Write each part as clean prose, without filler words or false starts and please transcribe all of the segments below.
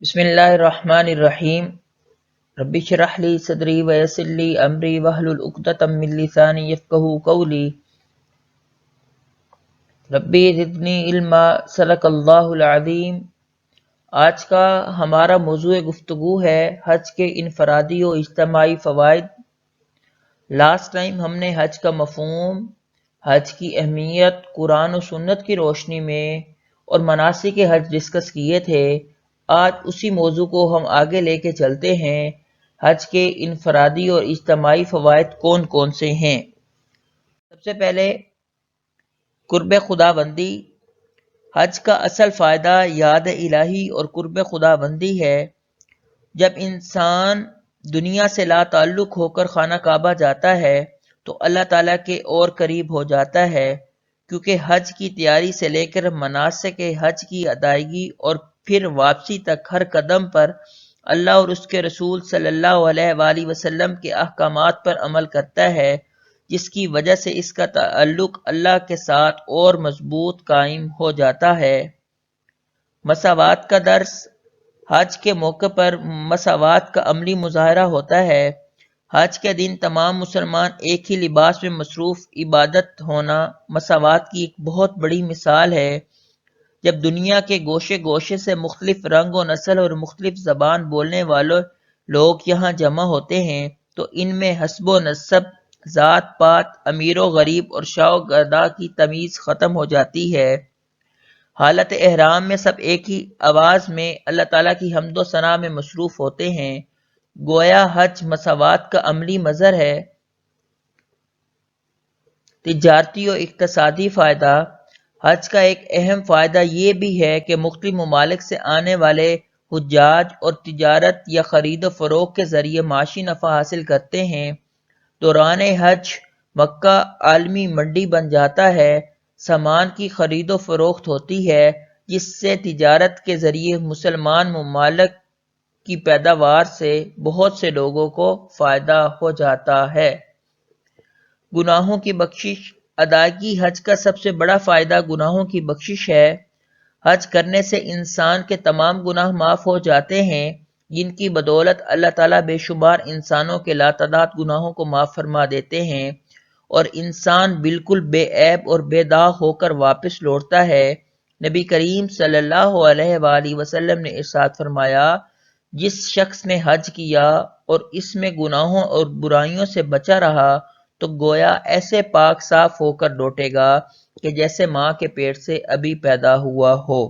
بسم اللہ الرحمن الرحیم رب اشرح لی صدری ویسر لی امری واحلل عقدۃ من لسانی یفقہوا قولی ربی زدنی علما صدق اللہ العظیم۔ آج کا ہمارا موضوع گفتگو ہے حج کے انفرادی و اجتماعی فوائد۔ لاسٹ ٹائم ہم نے حج کا مفہوم، حج کی اہمیت قرآن و سنت کی روشنی میں اور مناسک حج ڈسکس کیے تھے۔ آج اسی موضوع کو ہم آگے لے کے چلتے ہیں۔ حج کے انفرادی اور اجتماعی فوائد کون کون سے ہیں؟ سب سے پہلے قرب خدا بندی۔ حج کا اصل فائدہ یاد الہی اور قرب خدا بندی ہے۔ جب انسان دنیا سے لا تعلق ہو کر خانہ کعبہ جاتا ہے تو اللہ تعالیٰ کے اور قریب ہو جاتا ہے، کیونکہ حج کی تیاری سے لے کر مناسک حج کی ادائیگی اور پھر واپسی تک ہر قدم پر اللہ اور اس کے رسول صلی اللہ علیہ وآلہ وسلم کے احکامات پر عمل کرتا ہے، جس کی وجہ سے اس کا تعلق اللہ کے ساتھ اور مضبوط قائم ہو جاتا ہے۔ مساوات کا درس۔ حج کے موقع پر مساوات کا عملی مظاہرہ ہوتا ہے۔ حج کے دن تمام مسلمان ایک ہی لباس میں مصروف عبادت ہونا مساوات کی ایک بہت بڑی مثال ہے۔ جب دنیا کے گوشے گوشے سے مختلف رنگ و نسل اور مختلف زبان بولنے والے لوگ یہاں جمع ہوتے ہیں تو ان میں حسب و نسب، ذات پات، امیر و غریب اور شاہ و گدا کی تمیز ختم ہو جاتی ہے۔ حالت احرام میں سب ایک ہی آواز میں اللہ تعالیٰ کی حمد و ثنا میں مصروف ہوتے ہیں۔ گویا حج مساوات کا عملی مظہر ہے۔ تجارتی و اقتصادی فائدہ۔ حج کا ایک اہم فائدہ یہ بھی ہے کہ مختلف ممالک سے آنے والے حجاج اور تجارت یا خرید و فروخت کے ذریعے معاشی نفع حاصل کرتے ہیں۔ دوران حج مکہ عالمی منڈی بن جاتا ہے۔ سامان کی خرید و فروخت ہوتی ہے، جس سے تجارت کے ذریعے مسلمان ممالک کی پیداوار سے بہت سے لوگوں کو فائدہ ہو جاتا ہے۔ گناہوں کی بخشش۔ ادائیگی حج کا سب سے بڑا فائدہ گناہوں کی بخشش ہے۔ حج کرنے سے انسان کے تمام گناہ معاف ہو جاتے ہیں، جن کی بدولت اللہ تعالیٰ بے شمار انسانوں کے لاتعداد گناہوں کو معاف فرما دیتے ہیں اور انسان بالکل بے عیب اور بے داغ ہو کر واپس لوٹتا ہے۔ نبی کریم صلی اللہ علیہ وآلہ وسلم نے ارشاد فرمایا، جس شخص نے حج کیا اور اس میں گناہوں اور برائیوں سے بچا رہا تو گویا ایسے پاک صاف ہو کر لوٹے گا کہ جیسے ماں کے پیٹ سے ابھی پیدا ہوا ہو۔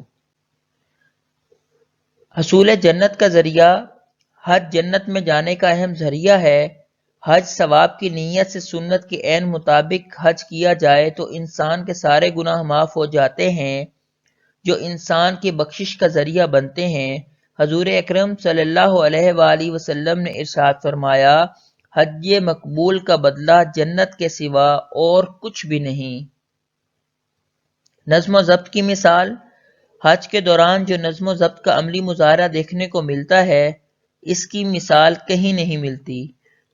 حصول جنت کا ذریعہ۔ حج جنت میں جانے کا اہم ذریعہ ہے۔ حج ثواب کی نیت سے سنت کے عین مطابق حج کیا جائے تو انسان کے سارے گناہ معاف ہو جاتے ہیں، جو انسان کی بخشش کا ذریعہ بنتے ہیں۔ حضور اکرم صلی اللہ علیہ وآلہ وسلم نے ارشاد فرمایا، حج مقبول کا بدلہ جنت کے سوا اور کچھ بھی نہیں۔ نظم و ضبط کی مثال۔ حج کے دوران جو نظم و ضبط کا عملی مظاہرہ دیکھنے کو ملتا ہے، اس کی مثال کہیں نہیں ملتی۔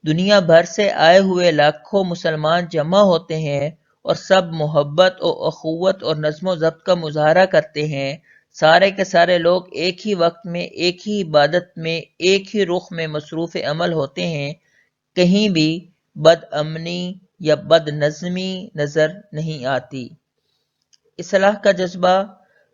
دنیا بھر سے آئے ہوئے لاکھوں مسلمان جمع ہوتے ہیں اور سب محبت و اخوت اور نظم و ضبط کا مظاہرہ کرتے ہیں۔ سارے کے سارے لوگ ایک ہی وقت میں، ایک ہی عبادت میں، ایک ہی رخ میں مصروف عمل ہوتے ہیں۔ کہیں بھی بد امنی یا بد نظمی نظر نہیں آتی۔ اصلاح کا جذبہ۔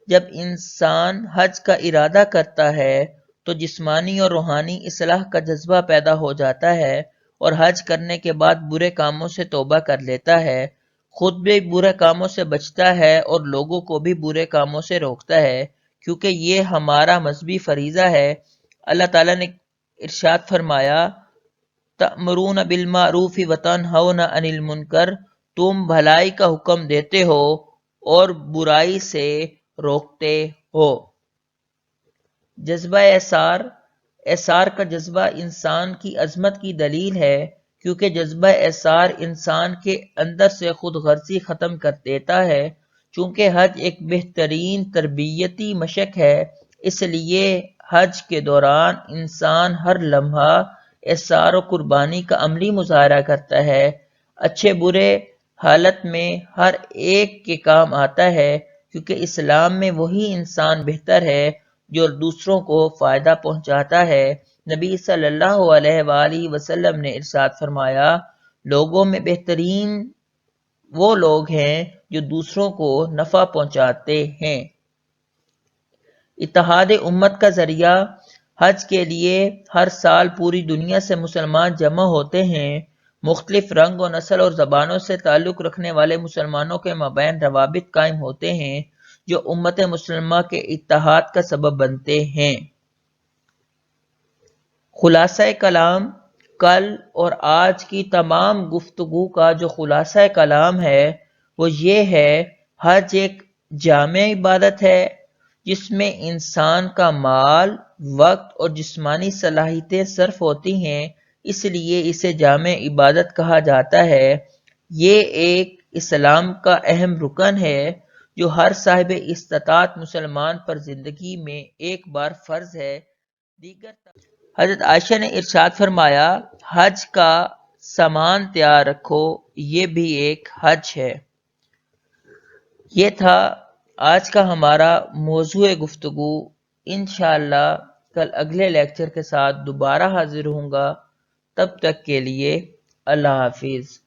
جب انسان حج کا ارادہ کرتا ہے تو جسمانی اور روحانی اصلاح کا جذبہ پیدا ہو جاتا ہے اور حج کرنے کے بعد برے کاموں سے توبہ کر لیتا ہے، خود بھی برے کاموں سے بچتا ہے اور لوگوں کو بھی برے کاموں سے روکتا ہے، کیونکہ یہ ہمارا مذہبی فریضہ ہے۔ اللہ تعالیٰ نے ارشاد فرمایا، تأمرون بالمعروف وتنہون عن المنکر، تم بھلائی کا حکم دیتے ہو اور برائی سے روکتے ہو۔ جذبہ احسار۔ احسار کا جذبہ انسان کی عظمت کی دلیل ہے، کیونکہ جذبہ احسار انسان کے اندر سے خود غرضی ختم کر دیتا ہے۔ چونکہ حج ایک بہترین تربیتی مشق ہے، اس لیے حج کے دوران انسان ہر لمحہ احسار و قربانی کا عملی مظاہرہ کرتا ہے۔ اچھے برے حالت میں ہر ایک کے کام آتا ہے، کیونکہ اسلام میں وہی انسان بہتر ہے جو دوسروں کو فائدہ پہنچاتا ہے۔ نبی صلی اللہ علیہ وآلہ وسلم نے ارشاد فرمایا، لوگوں میں بہترین وہ لوگ ہیں جو دوسروں کو نفع پہنچاتے ہیں۔ اتحاد امت کا ذریعہ حج کے لیے ہر سال پوری دنیا سے مسلمان جمع ہوتے ہیں۔ مختلف رنگ و نسل اور زبانوں سے تعلق رکھنے والے مسلمانوں کے مابین روابط قائم ہوتے ہیں جو امت مسلمہ کے اتحاد کا سبب بنتے ہیں۔ خلاصہ کلام، کل اور آج کی تمام گفتگو کا جو خلاصہ کلام ہے وہ یہ ہے، حج ایک جامع عبادت ہے جس میں انسان کا مال، وقت اور جسمانی صلاحیتیں صرف ہوتی ہیں، اس لیے اسے جامع عبادت کہا جاتا ہے۔ یہ ایک اسلام کا اہم رکن ہے جو ہر صاحب استطاعت مسلمان پر زندگی میں ایک بار فرض ہے۔ حضرت عائشہ نے ارشاد فرمایا، حج کا سامان تیار رکھو، یہ بھی ایک حج ہے۔ یہ تھا آج کا ہمارا موضوع گفتگو۔ انشاءاللہ کل اگلے لیکچر کے ساتھ دوبارہ حاضر ہوں گا۔ تب تک کے لیے اللہ حافظ۔